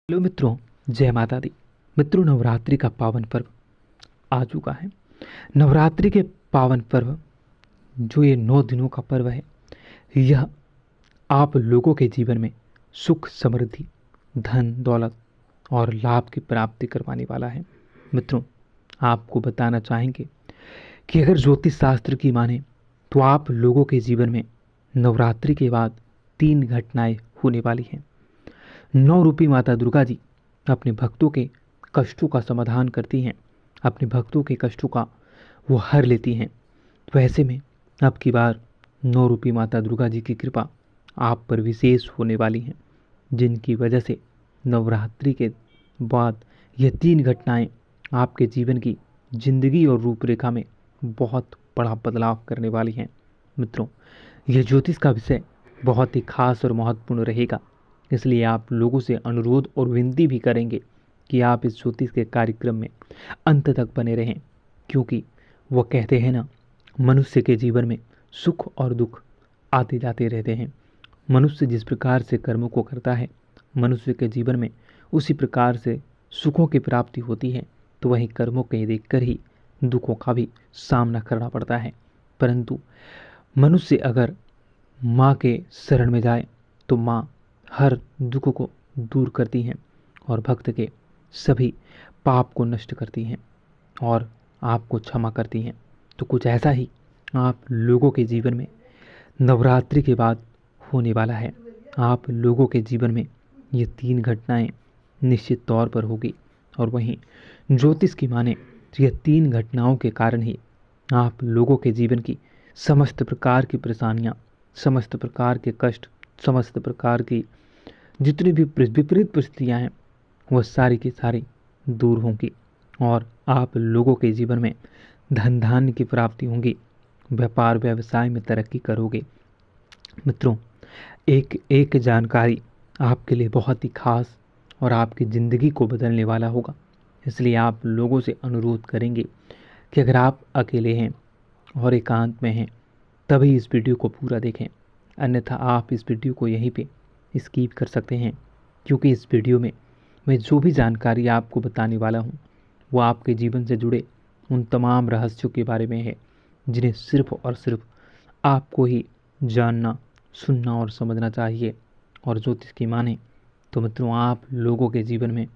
Hello मित्रों, जय माता दी। मित्रों, नवरात्रि का पावन पर्व आ चुका है। नवरात्रि के पावन पर्व जो ये 9 दिनों का पर्व है, यह आप लोगों के जीवन में सुख, समृद्धि, धन, दौलत और लाभ की प्राप्ति करवाने वाला है। मित्रों, आपको बताना चाहेंगे कि अगर ज्योतिष शास्त्र की माने तो आप लोगों के जीवन में नवरात्रि के बाद 3 घटनाएं होने वाली हैं। 9 रूपी माता दुर्गा जी अपने भक्तों के कष्टों का समाधान करती हैं, अपने भक्तों के कष्टों का वो हर लेती हैं। तो ऐसे में अब की बार 9 रूपी माता दुर्गा जी की कृपा आप पर विशेष होने वाली हैं, जिनकी वजह से नवरात्रि के बाद यह 3 घटनाएं आपके जीवन की जिंदगी और रूपरेखा में बहुत बड़ा बदलाव करने वाली हैं। मित्रों, यह ज्योतिष का विषय बहुत ही खास और महत्वपूर्ण रहेगा, इसलिए आप लोगों से अनुरोध और विनती भी करेंगे कि आप इस ज्योतिष के कार्यक्रम में अंत तक बने रहें, क्योंकि वह कहते हैं ना, मनुष्य के जीवन में सुख और दुख आते जाते रहते हैं। मनुष्य जिस प्रकार से कर्मों को करता है, मनुष्य के जीवन में उसी प्रकार से सुखों की प्राप्ति होती है, तो वहीं कर्मों के देखकर ही दुखों का भी सामना करना पड़ता है। परंतु मनुष्य अगर माँ के शरण में जाए तो माँ हर दुख को दूर करती हैं और भक्त के सभी पाप को नष्ट करती हैं और आपको क्षमा करती हैं। तो कुछ ऐसा ही आप लोगों के जीवन में नवरात्रि के बाद होने वाला है। आप लोगों के जीवन में ये 3 घटनाएं निश्चित तौर पर होगी और वहीं ज्योतिष की माने तो ये 3 घटनाओं के कारण ही आप लोगों के जीवन की समस्त प्रकार की परेशानियां, समस्त प्रकार के कष्ट, समस्त प्रकार की जितनी भी विपरीत परिस्थितियां हैं, वह सारी की सारी दूर होंगी और आप लोगों के जीवन में धन धान्य की प्राप्ति होंगी, व्यापार व्यवसाय में तरक्की करोगे। मित्रों, एक एक जानकारी आपके लिए बहुत ही खास और आपकी ज़िंदगी को बदलने वाला होगा। इसलिए आप लोगों से अनुरोध करेंगे कि अगर आप अकेले हैं और एकांत में हैं, तभी इस वीडियो को पूरा देखें, अन्यथा आप इस वीडियो को यहीं पे स्किप कर सकते हैं, क्योंकि इस वीडियो में मैं जो भी जानकारी आपको बताने वाला हूँ वो आपके जीवन से जुड़े उन तमाम रहस्यों के बारे में है, जिन्हें सिर्फ और सिर्फ आपको ही जानना, सुनना और समझना चाहिए। और ज्योतिष की माने तो मित्रों, आप लोगों के जीवन में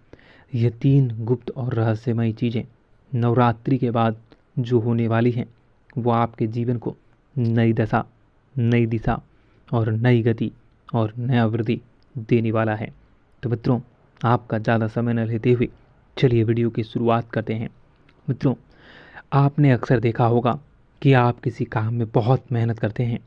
ये 3 गुप्त और रहस्यमयी चीज़ें नवरात्रि के बाद जो होने वाली हैं, वो आपके जीवन को नई दशा, नई दिशा और नई गति और नया वृद्धि देने वाला है। तो मित्रों, आपका ज़्यादा समय न लेते हुए चलिए वीडियो की शुरुआत करते हैं। मित्रों, आपने अक्सर देखा होगा कि आप किसी काम में बहुत मेहनत करते हैं,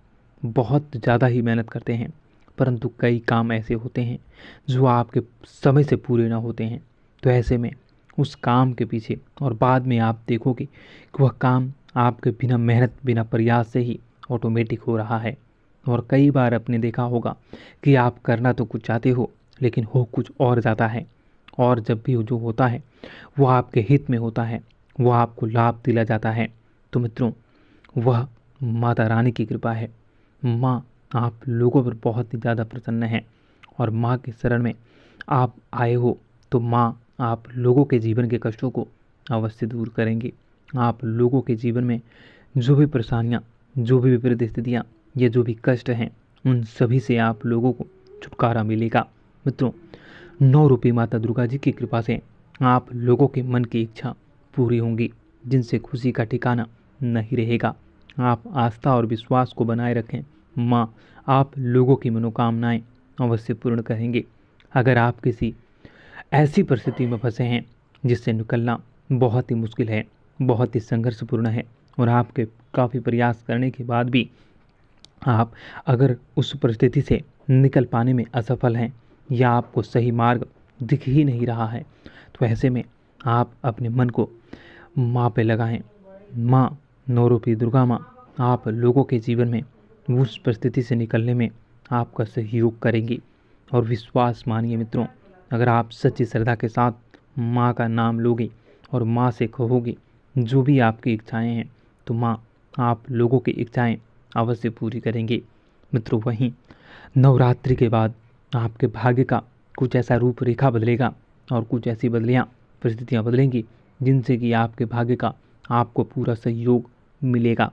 बहुत ज़्यादा ही मेहनत करते हैं, परंतु कई काम ऐसे होते हैं जो आपके समय से पूरे ना होते हैं। तो ऐसे में उस काम के पीछे और बाद में आप देखोगे कि वह काम आपके बिना मेहनत, बिना प्रयास से ही ऑटोमेटिक हो रहा है। और कई बार आपने देखा होगा कि आप करना तो कुछ चाहते हो, लेकिन हो कुछ और जाता है, और जब भी जो होता है वो आपके हित में होता है, वो आपको लाभ दिला जाता है। तो मित्रों, वह माता रानी की कृपा है। माँ आप लोगों पर बहुत ही ज़्यादा प्रसन्न है और माँ के शरण में आप आए हो तो माँ आप लोगों के जीवन के कष्टों को अवश्य दूर करेंगे। आप लोगों के जीवन में जो भी परेशानियाँ, जो भी विपरीत स्थितियाँ, ये जो भी कष्ट हैं, उन सभी से आप लोगों को छुटकारा मिलेगा। मित्रों, 9 रूपी माता दुर्गा जी की कृपा से आप लोगों के मन की इच्छा पूरी होंगी, जिनसे खुशी का ठिकाना नहीं रहेगा। आप आस्था और विश्वास को बनाए रखें, माँ आप लोगों की मनोकामनाएं अवश्य पूर्ण करेंगे। अगर आप किसी ऐसी परिस्थिति में फंसे हैं जिससे निकलना बहुत ही मुश्किल है, बहुत ही संघर्षपूर्ण है, और आपके काफ़ी प्रयास करने के बाद भी आप अगर उस परिस्थिति से निकल पाने में असफल हैं या आपको सही मार्ग दिख ही नहीं रहा है, तो ऐसे में आप अपने मन को माँ पे लगाएं। माँ 9 रूपी दुर्गा माँ आप लोगों के जीवन में उस परिस्थिति से निकलने में आपका सहयोग करेंगी। और विश्वास मानिए मित्रों, अगर आप सच्ची श्रद्धा के साथ माँ का नाम लोगे और माँ से कहोगे जो भी आपकी इच्छाएं हैं, तो माँ आप लोगों की इच्छाएं अवश्य पूरी करेंगी। मित्रों, वहीं नवरात्रि के बाद आपके भाग्य का कुछ ऐसा रूपरेखा बदलेगा और कुछ ऐसी परिस्थितियाँ बदलेंगी जिनसे कि आपके भाग्य का आपको पूरा सहयोग मिलेगा।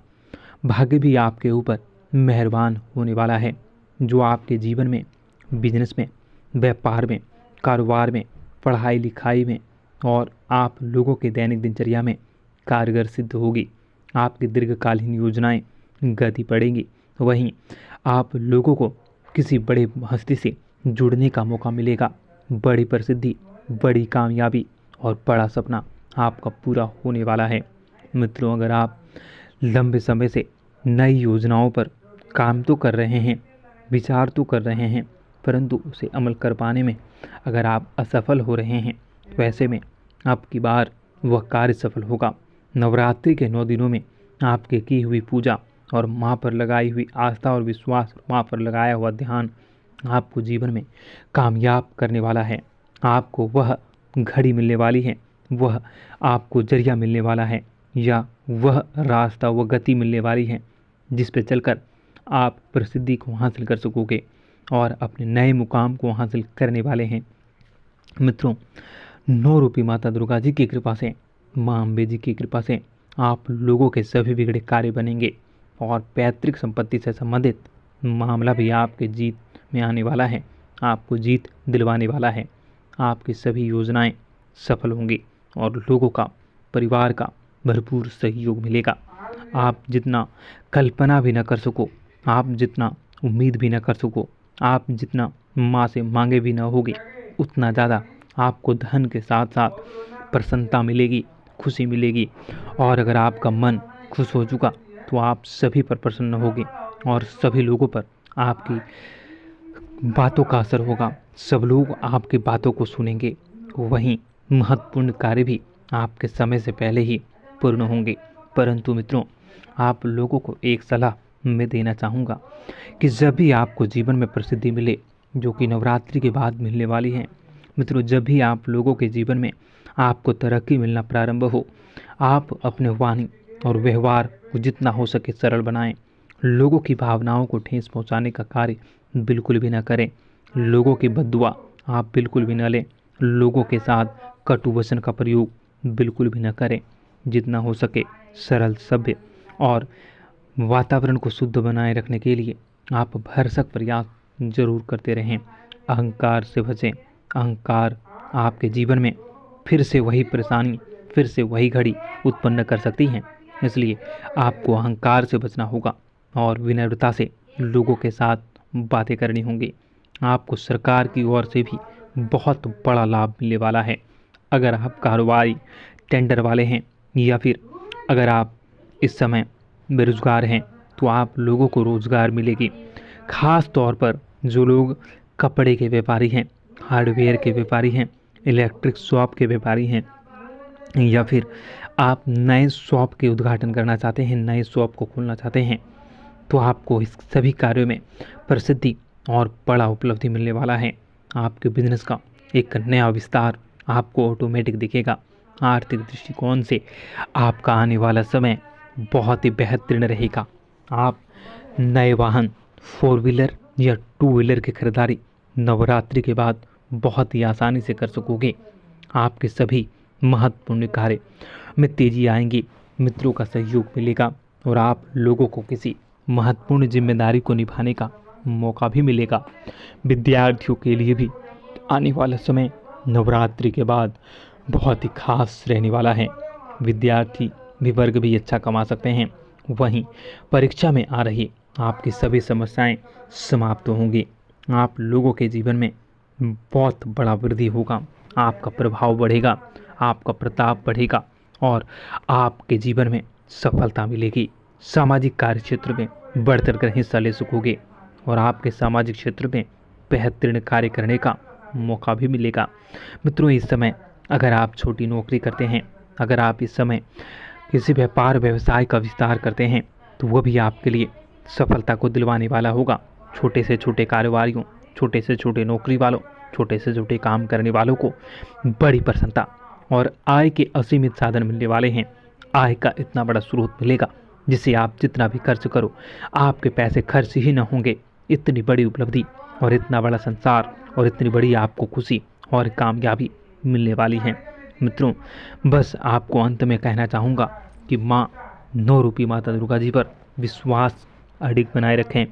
भाग्य भी आपके ऊपर मेहरबान होने वाला है, जो आपके जीवन में, बिजनेस में, व्यापार में, कारोबार में, पढ़ाई लिखाई में और आप लोगों के दैनिक दिनचर्या में कारगर सिद्ध होगी। आपकी दीर्घकालीन योजनाएं गति पड़ेंगी। वहीं आप लोगों को किसी बड़े हस्ती से जुड़ने का मौका मिलेगा। बड़ी प्रसिद्धि, बड़ी कामयाबी और बड़ा सपना आपका पूरा होने वाला है। मित्रों, अगर आप लंबे समय से नई योजनाओं पर काम तो कर रहे हैं, विचार तो कर रहे हैं, परंतु उसे अमल कर पाने में अगर आप असफल हो रहे हैं, तो ऐसे में अब की बार वह कार्य सफल होगा। नवरात्रि के 9 दिनों में आपके की हुई पूजा और माँ पर लगाई हुई आस्था और विश्वास, माँ पर लगाया हुआ ध्यान आपको जीवन में कामयाब करने वाला है। आपको वह घड़ी मिलने वाली है, वह आपको जरिया मिलने वाला है, या वह रास्ता, वह गति मिलने वाली है जिस पे चलकर आप प्रसिद्धि को हासिल कर सकोगे और अपने नए मुकाम को हासिल करने वाले हैं। मित्रों, 9 रूपी माता दुर्गा जी की कृपा से, माँ अम्बे जी की कृपा से आप लोगों के सभी बिगड़े कार्य बनेंगे और पैतृक संपत्ति से संबंधित मामला भी आपके जीत में आने वाला है, आपको जीत दिलवाने वाला है। आपकी सभी योजनाएं सफल होंगी और लोगों का, परिवार का भरपूर सहयोग मिलेगा। आप जितना कल्पना भी न कर सको, आप जितना उम्मीद भी न कर सको, आप जितना माँ से मांगे भी न होगे, उतना ज़्यादा आपको धन के साथ साथ प्रसन्नता मिलेगी, खुशी मिलेगी। और अगर आपका मन खुश हो चुका तो आप सभी पर प्रसन्न होगे और सभी लोगों पर आपकी बातों का असर होगा, सब लोग आपकी बातों को सुनेंगे। वहीं महत्वपूर्ण कार्य भी आपके समय से पहले ही पूर्ण होंगे। परंतु मित्रों, आप लोगों को एक सलाह मैं देना चाहूँगा कि जब भी आपको जीवन में प्रसिद्धि मिले, जो कि नवरात्रि के बाद मिलने वाली है, मित्रों, जब भी आप लोगों के जीवन में आपको तरक्की मिलना प्रारंभ हो, आप अपने वाणी और व्यवहार को जितना हो सके सरल बनाएं। लोगों की भावनाओं को ठेस पहुंचाने का कार्य बिल्कुल भी न करें। लोगों की बद्दुआ आप बिल्कुल भी न लें। लोगों के साथ कटु वचन का प्रयोग बिल्कुल भी न करें। जितना हो सके सरल, सभ्य और वातावरण को शुद्ध बनाए रखने के लिए आप भरसक प्रयास जरूर करते रहें। अहंकार से बचें। अहंकार आपके जीवन में फिर से वही परेशानी, फिर से वही घड़ी उत्पन्न कर सकती हैं। इसलिए आपको अहंकार से बचना होगा और विनम्रता से लोगों के साथ बातें करनी होंगी। आपको सरकार की ओर से भी बहुत बड़ा लाभ मिलने वाला है। अगर आप कारोबारी, टेंडर वाले हैं, या फिर अगर आप इस समय बेरोजगार हैं, तो आप लोगों को रोजगार मिलेगी। खास तौर पर जो लोग कपड़े के व्यापारी हैं, हार्डवेयर के व्यापारी हैं, इलेक्ट्रिक शॉप के व्यापारी हैं, या फिर आप नए शॉप के उद्घाटन करना चाहते हैं, नए शॉप को खोलना चाहते हैं, तो आपको इस सभी कार्यों में प्रसिद्धि और बड़ा उपलब्धि मिलने वाला है। आपके बिजनेस का एक नया विस्तार आपको ऑटोमेटिक दिखेगा। आर्थिक दृष्टिकोण से आपका आने वाला समय बहुत ही बेहतरीन रहेगा। आप नए वाहन, 4 व्हीलर या 2 व्हीलर की खरीदारी नवरात्रि के बाद बहुत ही आसानी से कर सकोगे। आपके सभी महत्वपूर्ण कार्य में तेजी आएंगी। मित्रों का सहयोग मिलेगा और आप लोगों को किसी महत्वपूर्ण जिम्मेदारी को निभाने का मौका भी मिलेगा। विद्यार्थियों के लिए भी आने वाला समय नवरात्रि के बाद बहुत ही खास रहने वाला है। विद्यार्थी भी वर्ग भी अच्छा कमा सकते हैं। वहीं परीक्षा में आ रही आपकी सभी समस्याएं समाप्त होंगी। आप लोगों के जीवन में बहुत बड़ा वृद्धि होगा। आपका प्रभाव बढ़ेगा, आपका प्रताप बढ़ेगा और आपके जीवन में सफलता मिलेगी। सामाजिक कार्य क्षेत्र में बढ़ चढ़कर हिस्सा ले सकोगे और आपके सामाजिक क्षेत्र में बेहतरीन कार्य करने का मौका भी मिलेगा। मित्रों, इस समय अगर आप छोटी नौकरी करते हैं, अगर आप इस समय किसी व्यापार व्यवसाय का विस्तार करते हैं, तो वह भी आपके लिए सफलता को दिलवाने वाला होगा। छोटे से छोटे कारोबारियों, छोटे से छोटे नौकरी वालों, छोटे से छोटे काम करने वालों को बड़ी प्रसन्नता और आय के असीमित साधन मिलने वाले हैं। आय का इतना बड़ा स्रोत मिलेगा जिससे आप जितना भी खर्च करो, आपके पैसे खर्च ही न होंगे। इतनी बड़ी उपलब्धि और इतना बड़ा संसार और इतनी बड़ी आपको खुशी और कामयाबी मिलने वाली है। मित्रों, बस आपको अंत में कहना चाहूँगा कि माँ 9 रूपी माता दुर्गा जी पर विश्वास अडिग बनाए रखें।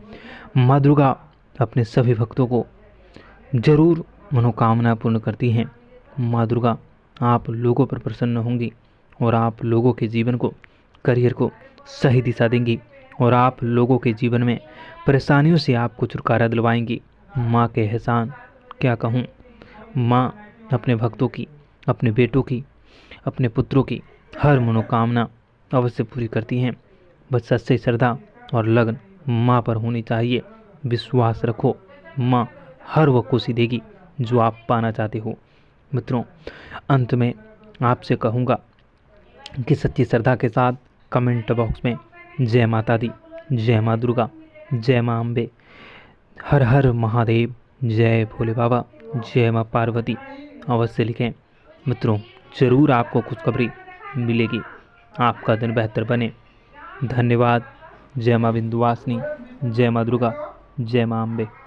माँ दुर्गा अपने सभी भक्तों को जरूर मनोकामना पूर्ण करती हैं। माँ दुर्गा आप लोगों पर प्रसन्न होंगी और आप लोगों के जीवन को, करियर को सही दिशा देंगी और आप लोगों के जीवन में परेशानियों से आपको छुटकारा दिलवाएंगी। माँ के एहसान क्या कहूँ। माँ अपने भक्तों की, अपने बेटों की, अपने पुत्रों की हर मनोकामना अवश्य पूरी करती हैं। बस सच्ची श्रद्धा और लगन माँ पर होनी चाहिए। विश्वास रखो, माँ हर वो खुशी देगी जो आप पाना चाहते हो। मित्रों, अंत में आपसे कहूँगा कि सच्ची श्रद्धा के साथ कमेंट बॉक्स में जय माता दी, जय माँ दुर्गा, जय माँ अम्बे, हर हर महादेव, जय भोले बाबा, जय माँ पार्वती अवश्य लिखें। मित्रों, ज़रूर आपको खुशखबरी मिलेगी। आपका दिन बेहतर बने। धन्यवाद। जय माँ विंध्यवासिनी, जय माँ दुर्गा, जय माँ अम्बे।